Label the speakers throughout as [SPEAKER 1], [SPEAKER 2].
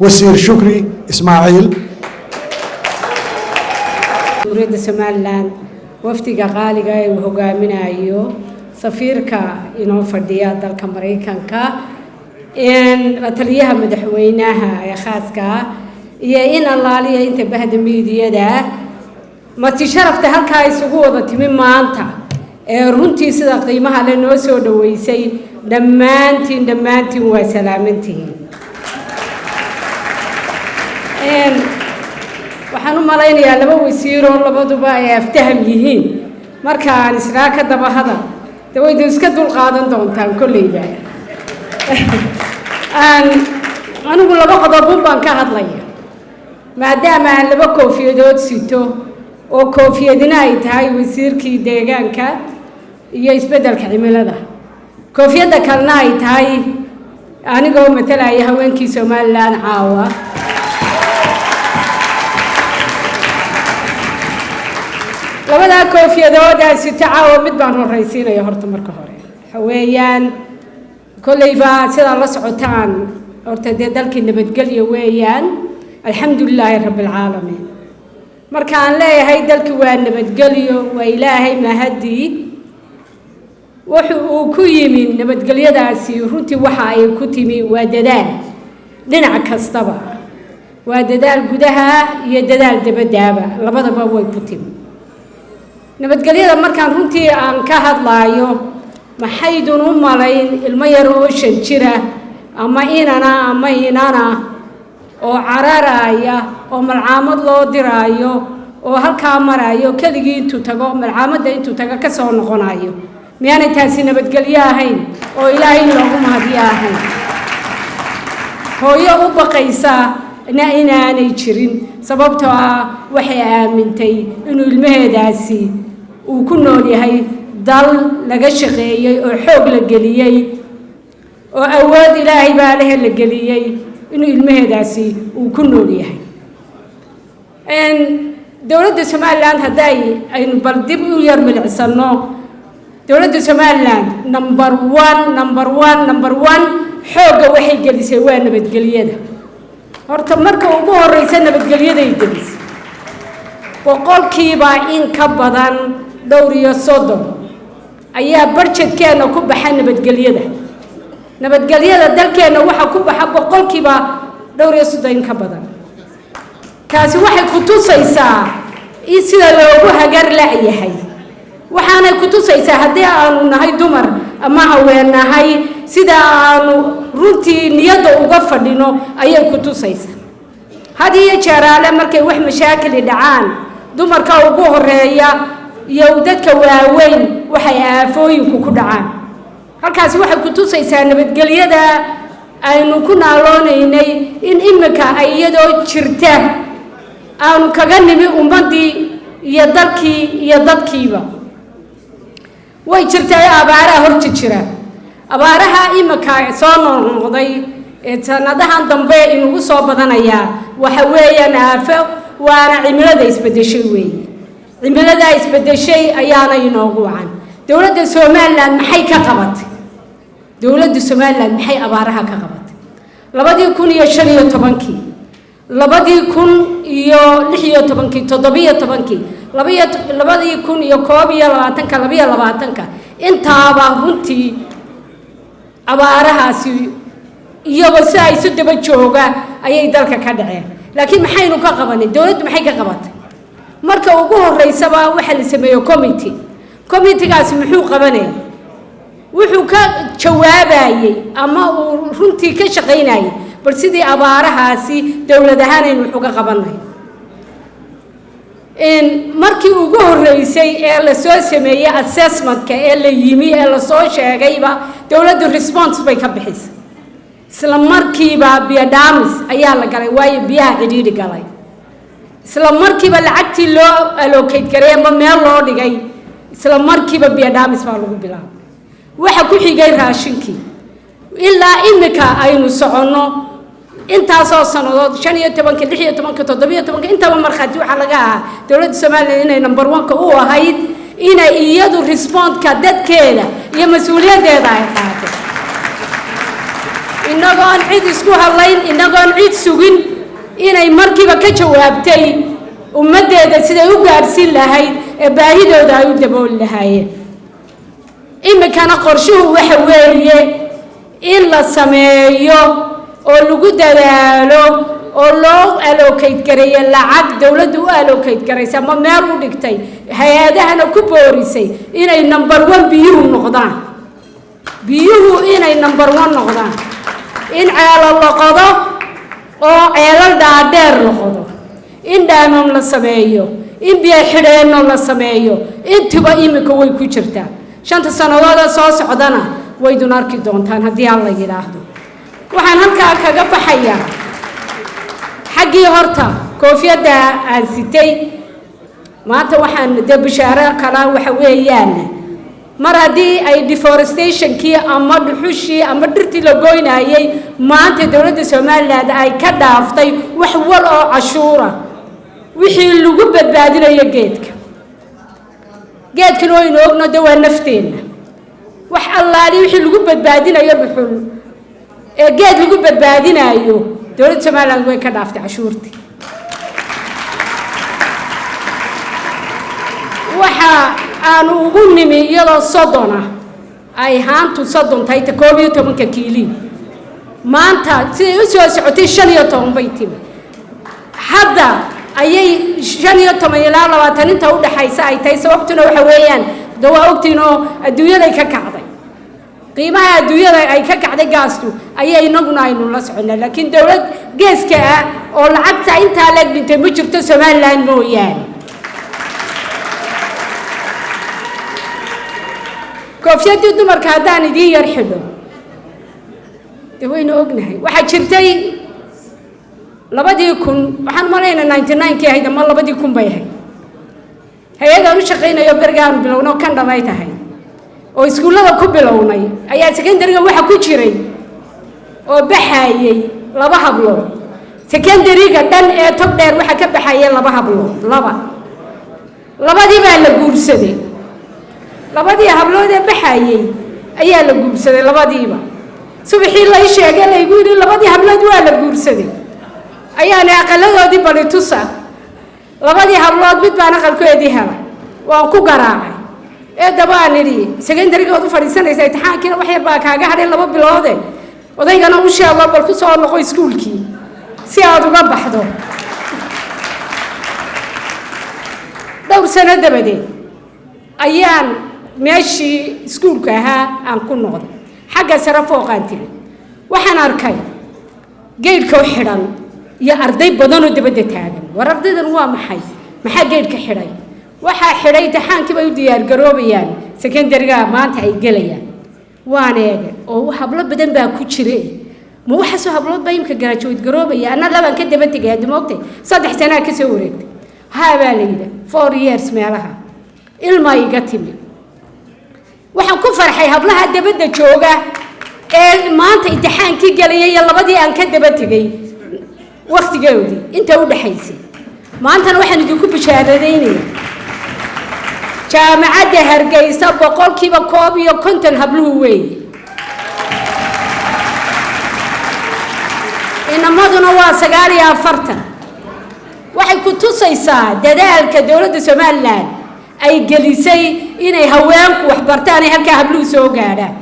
[SPEAKER 1] wasiir Shukri Ismaaciil.
[SPEAKER 2] dowladda Somaliland wafdiga qaaliga ee uu hogaaminayo safiirka inoo fadhiya dalka Mareykanka la taliyaha madaxweynaha ee khaaska iyo in allaaliya inta bahda miidiyada marti sharafta halkaa isugu wada timi maanta ee runtii sida qiimaha leh noo soo dhaweysay dhammaantiin waa salaamantihiin. waxaan u malaynayaa laba wasiir oo labaduba ay aftaham yihiin markaan israa ka daba hadal dawaydu iska dul qaadan doontaan kolleyba. anigu laba qodob baan ka hadlaya maadaama aan laba koofiyadood sito oo koofiyadina ay tahay wasiirkii deegaanka iyo isbeddelka cimilada, koofiyadda kalena ay tahay anigoo matalaya haweenkii Somaliland caawa. labada koofiyadood aan sito caawa mid baan horeysiinaya horta marka hore weeyaan kolleyba sida la socotaan horta dee dalkii nabadgelyo weeyaan alxamdulilaahi rabbil caalamiin. markaan leeyahay dalkii waa nabadgelyo waa ilaahay mahadii wuxuu ku yimi nabadgelyadaasi runtii waxa ay ku timi waa dadaal dhinac kastaba, waa dadaal gudaha iyo dadaal dabadaba labadaba way ku timi. nabadgelyada markaan runtii aan ka hadlaayo maxaydun u malayn ilmo yar oo 5 jira ama inana oo cararaya oo malcaamad loo diraayo oo halkaa marayo keligii intuu tago malcaamadda intuu taga ka soo noqonayo miyaanay taasi nabadgelyo ahayn oo ilaahay loogu mahadiyo ahayn? hooyo u baqaysa inaanay jirin sababtoo ah waxay aamintay inuu ilmaheedaasi uu ku nool yahay dal laga shaqeeyay oo xoog la geliyay oo awood ilaahay baa la geliyay inuu ilmaheedaasi uu ku nool yahay. dowladda Somaliland haday aynu bal dib u yar milicsano dowladda Somaliland number 1 xooga waxay gelisay waa nabadgelyada. horta marka ugu horeysa nabadgelyada ay gelisay boqolkiiba in ka badan 30 ayaa budgetkeena ku baxay nabadgelyada dalkeena waxa ku baxa boqolkiiba 30 ka badan. kaasi waxay ku tusaysaa in sida loogu hagar laayahay waxaanay ku tusaysaa haddii aanu nahay dumar ama haweenahay sida aanu runtii niyada uga fadhino ayay ku tusaysaa. hadiyo jeeraale markay wax mashaakil dhacaan dumarka ugu horeeya iyo dadka waaweyn waxay aafooyinku ku dhacaan. halkaasi waxay ku tusaysaa nabadgelyada aynu ku naaloonaynay in imika ay iyadoo jirta aanu kaga nimi ummadii iyo dalkii iyo dadkiiba. way jirtay abaaraha horta jira abaaraha imika soo noqday ee sanadahan dambe inugu soo badanaya waxa weeyaan aafo waana cimilada isbedeshay weeye. cimilada isbedeshay ayaana inoogu wacan. dowladda Somaliland maxay ka qabatay? dowladda Somaliland maxay abaaraha ka qabatay? 2015 intaaba runtii abaarahaasi iyagoo si ay isu daba jooga ayay dalka ka dhaceen. laakiin maxaynu ka qabanay? dowladdu maxay ka qabatay? marka ugu horeysaba waxa la sameeyo committee-gaasi muxuu qabanay? wuxuu ka jawaabayay ama uu runtii ka shaqeynayay bal sidii abaarahaasi dowladahaan aynu wax uga qabanay. markii ugu horeysay ee la soo sameeyay assessment-ka ee la yimi ee la soo sheegayba dowladdu response bay ka bixisay. isla markiiba biyo dhaamis ayaa la galay waayo biyaha cidhiidhi galay. isla markiiba lacagtii loo allocate gareey ama meel loo dhigay isla markiiba biyo dhaamis baa lagu bilaabay. waxa ku xigay raashinkii ilaa imika aynu soconno intaasoo sanadood 15 16 17 intaba marxad waxa laga ah dowladda Soomaaliya inay number 1 u ahayd inay iyadu response ka dadkeeda iyo mas'uuliyadeeda ay qaato. inagoon cid isku hadlayn inagoon cid sugin inay markiiba ka jawaabtay ummadeeda siday u gaarsiin lahayd ee baahidooda ay u dabooli lahaayeen imikana qorshuhu waxa weeye in la sameeyo oo lagu dadaalo oo loo allocate gareeyo lacag dawladdu u allocate garaysa ama meel u dhigtay hay-adahana ku boorisay inay number 1 biyuhu noqdaan biyuhu inay number 1 noqdaan in ceelal la qodo oo ceelal dhaadheer la qodo in dhaamam la sameeyo in biyo xidheenno la sameeyo intuba imika way ku jirtaa 5 sanadooda soo socdana waydun arki doontaan haddii aan la yidhaahdo waxaan halkaa kaga baxayaa xaggii horta koofiyadda aan sitay maanta waxaan dee bishaaro kala waxa weeyaan mar haddii ay deforestationkii ama dhuxushii ama dhirtii la goynayay maanta dowladda Soomaaliland ay ka dhaaftay wax wal oo cashuura wixii lagu badbaadinayo geedkan oo inoo ogno waa nafteena wax allaali wixii lagu badbaadinayo dhuxul ee geed lagu badbaadinayo dowladda Soomaaliland way ka dhaaftay cashuurtii waxa aan ugu nimi iyadoo 30 ay haantu 30 tahay 12 kiilo maanta sidii u soo socotay 15 bay timi hadda ayay 15 ilaa 20 inta u dhaxaysa ay tahay sababtuna waxa weeyaan dawaa ogtiino adduunyada ka kacday qiimaha adduunyada ay ka kacday gaastu ayay inaguna aynu la soconaa laakiin dawlad geeska ah oo lacagta inta la dhintay ma jirto Soomaaliland mooyaane koofiyadii dumarka haddaan idiin yar xidho waynu ognahay waxaa jirtay 2000 waxaan maraynaa 99 ahayd ama 2000 bay ahayd hay'adda u shaqeynayo bergaan bilowno kan dhamay tahay oo iskuulada ku bilownay ayaa secondary-ga waxa ku jiray oo baxayay 2 hablood secondary-ga dhan ee top dheer waxa ka baxayay 2 hablood labadii baa la guursaday labadii hablood ee baxayay ayaa la guursaday labadiiba subaxii la sheegay la igu yiri labadii hablood waa la guursaday ayaana aqaladoodii bari tusa labadii hablood mid baan aqalkoodii helay waan ku garaacay ee dabaan niri secondary-ga u fadhiisanaysa imtixaankiina wax yar baa kaaga hadhay 2 bilood odaygana u sheego bal ku soo noqo iskuulkii si aad uga baxdo dhowr sano dabadeed ayaan meeshii iskuulka ahaa aan ku noqday xagga sare fooqaan tiri waxaan arkay geedka u xidhan iyo arday badan oo dibadda taagan war ardaydan waa maxaa geedka xidhay waxaa xidhay imtixaankii bay u diyaar garoobayaan secondary-ga maanta ay gelayaan waan eegay oo hablo badan baa ku jiray ma waxa soo hablood baa imka graduate garoobaya ana laban ka daba tagay aad moogtay 3 sano ka soo wareegtay haa baa leeyda 4 years meelaha ilma iga timi waxaan ku farxay hablaha dibadda jooga ee maanta imtixaankii galayay labadii aan ka daba tagay waqtigeedii inta u dhaxaysay maantana waxaan idinku bishaaradeynaa jaamacadda Hargeysa 100% habluhu weeye inamaduna waa 49 waxay ku tusaysaa dadaalka dawladda Soomaaliland ay gelisay inay haweenku wax bartaan ay halka habluhu soo gaadhaan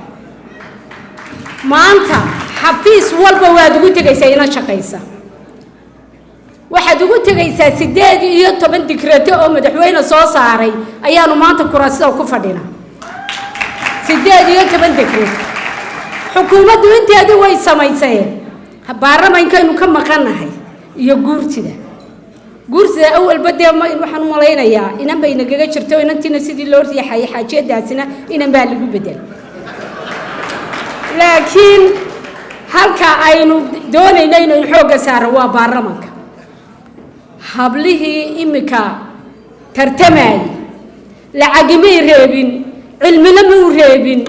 [SPEAKER 2] maanta xafiis walba waad ugu tagaysaa ina shaqaysa waxaad ugu tagaysaa 18 dikraato oo madaxweyne soo saaray ayaanu maanta kuraasada ku fadhina 18 dikraato xukuumaddu inteedu way samaysay baarlamaanka ka maqanahay iyo guurtida awal badee waxaan u malaynayaa inan bay nagaga jirto inantiina sidii loo riixay xaajiyadaasina inan baa lagu bedel laakiin halka aynu doonayno inuu xooga saaro waa baarlamaanka hablihii imika tartamay lacagimay reebin cilmina ma reebin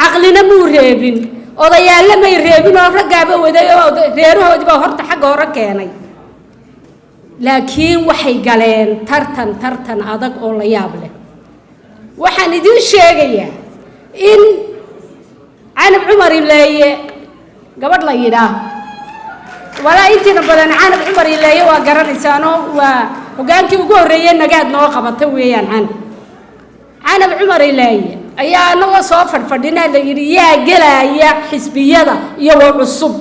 [SPEAKER 2] aqlina ma reebin odayaal ma reebin oo ragaaba waday oo reerahoodii baa horta xaq hore keenay laakiin waxay galeen tartan adag oo la yaab leh waxaan idin sheegayaa in Canab Cumar Ileeye gabadh la yidhaa walaa intiina badan canab cumar ileeye waa garanaysaanoo waa hogaankii ugu horreeyey nagaad noo qabata weeyaan canab cumar ileeye ayaa anagoo soo fadhfadhinaa la yidhi yaa gelaya xisbiyada iyagoo cusub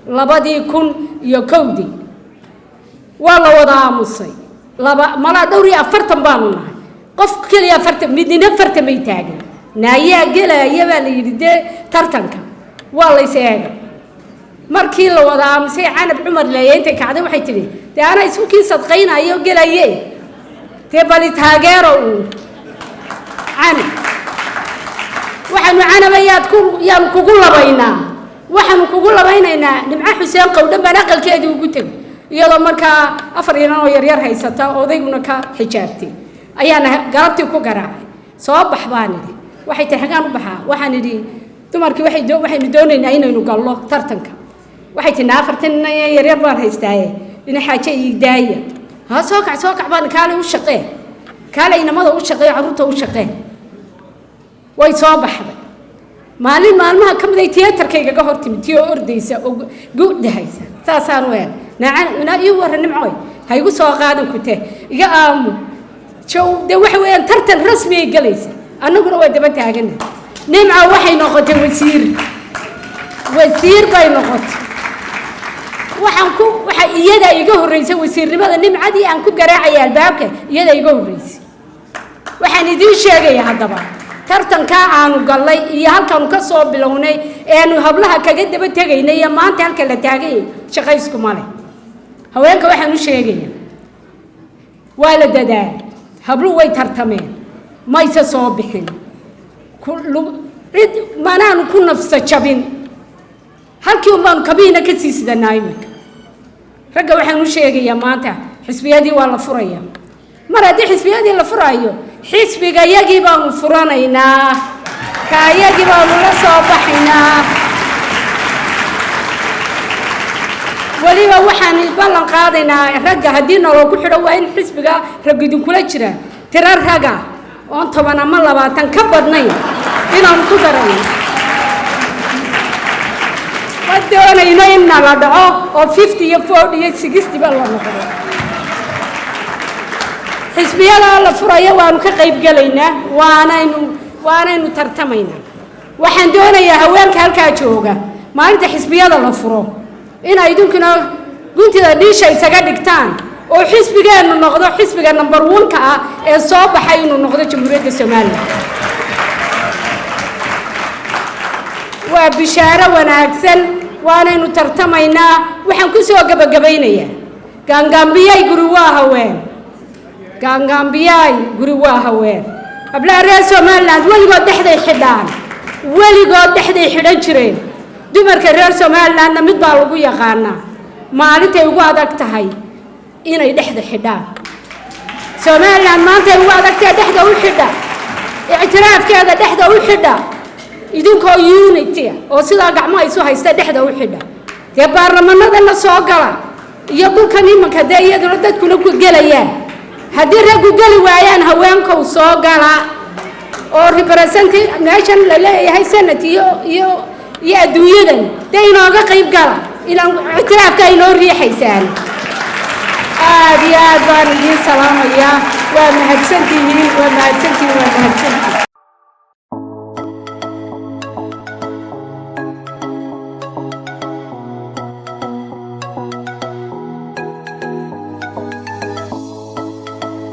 [SPEAKER 2] 2001 waa la wada aamusay malaa dhowr iyo 40 baanu nahay qof kaliya 40 midna 40 may taagan naayaa gelaya baa la yidhi dee tartanka waa la isheegay markii la wada aamusay canab cumar ileeye intay kacday waxay tidhi dee ana isku kii sadqaynayo gelaye dee bali taageero canab waxaanu canabayaad yaan kugu labaynaa waxaanu kugu labaynaynaa nimco xuseen qowdhan baan aqalkeedii ugu tegay iyadoo markaa 4 inan oo yaryar haysata odayguna ka xijaabtay ayaana galabtii ku garaacay soo bax baan idhi waxay tahay xagaan u baxaa waxaan idhi dumarkii waxaynu doonaynaa inaynu gallo tartanka waxay tahay 4 inan yaryar baan haystaaye ina xaaje ii daaya ha soo kac baan kaale u shaqee kaale inamada u shaqee carruurta u shaqee way soo baxday maalin maalmaha ka mid ay tiyaatarkayga ka hortimid tii oo ordaysa oo guudahaysa saasaan u eeg nacana ii waran nimcoy ha igu soo qaadan ku tee iga aamu jow de waxa weeyaan tartan rasmi ay galaysa annaguna waa daba taagana nimco waxay noqotay wasiir bay noqotay waxa iyada iga horreysay wasiirnimada nimcadii aan ku garaacay albaabka iyada iga horreysay waxaan idiin sheegaya haddaba tartanka aanu galay iyo halkaanu ka soo bilownay eenu hablaha kaga daba tagaynay iyo maanta halka la taagay shaqaysku male haweenka waxaan u sheegayaa waa la dadaalay habluhu way tartameen mayse soo bixin cid maanaanu ku nafsa jabin halkii unbaanu kabiina ka sii sidanaa iminka ragga waxaan u sheegayaa maanta xisbiyadii waa la furayaa mar haddii xisbiyadii la furaayo xisbiga yagii baanu furanaynaa kaayagii baanu la soo baxaynaa weliba waxaan ballan qaadaynaa ragga haddii naloo ku xidho waa in xisbiga rag idinkula jira tiro raga oon 10 ama 20 ka badnayn inaanu ku darayno ma doonayno in nala dhaco oo 50 iyo 40 iyo 60 ba la noqdo xisbiyada la furayo waanu ka qayb galaynaa waanaynu tartamaynaa waxaan doonayaa haweenka halkaa jooga maalinta xisbiyada la furo inay idinkuna guntida dhiisha isaga dhigtaan oo xisbigeenu noqdo xisbiga number 1 ka ah ee soo baxay inuu noqdo jamhuuriyadda Soomaaliya waa bishaaro wanaagsan waanaynu tartamaynaa waxaan ku soo gabagabaynayaa gaangambiyay guri waa haween gaangambiyay guri waa haween abla reer Soomaaliland weligood dhexday xidhan jireen dumarka reer Soomaaliland mid baa lagu yaqaanaa maalintay ugu adag tahay inay dhexda xidhaan Soomaaliland maanta ugu adag tahay dhexda u xidha ictiraafkeeda dhexda u xidha idinkoo unity oo sidaa gacmaha isu haysta dhexda u xidha dee baarlamaanadana soo gala iyo dhulkan imanka dee iyaduna dadkuna ku gelayaan haddii raggu geli waayaan haweenka u soo gala oo representation la leeyahay sanad iyo adduunyadan dee inooga qayb gala ilaan ictiraafka inoo riixaysaan aad iyo aad baan idiin salaamayaa waa mahadsantihiin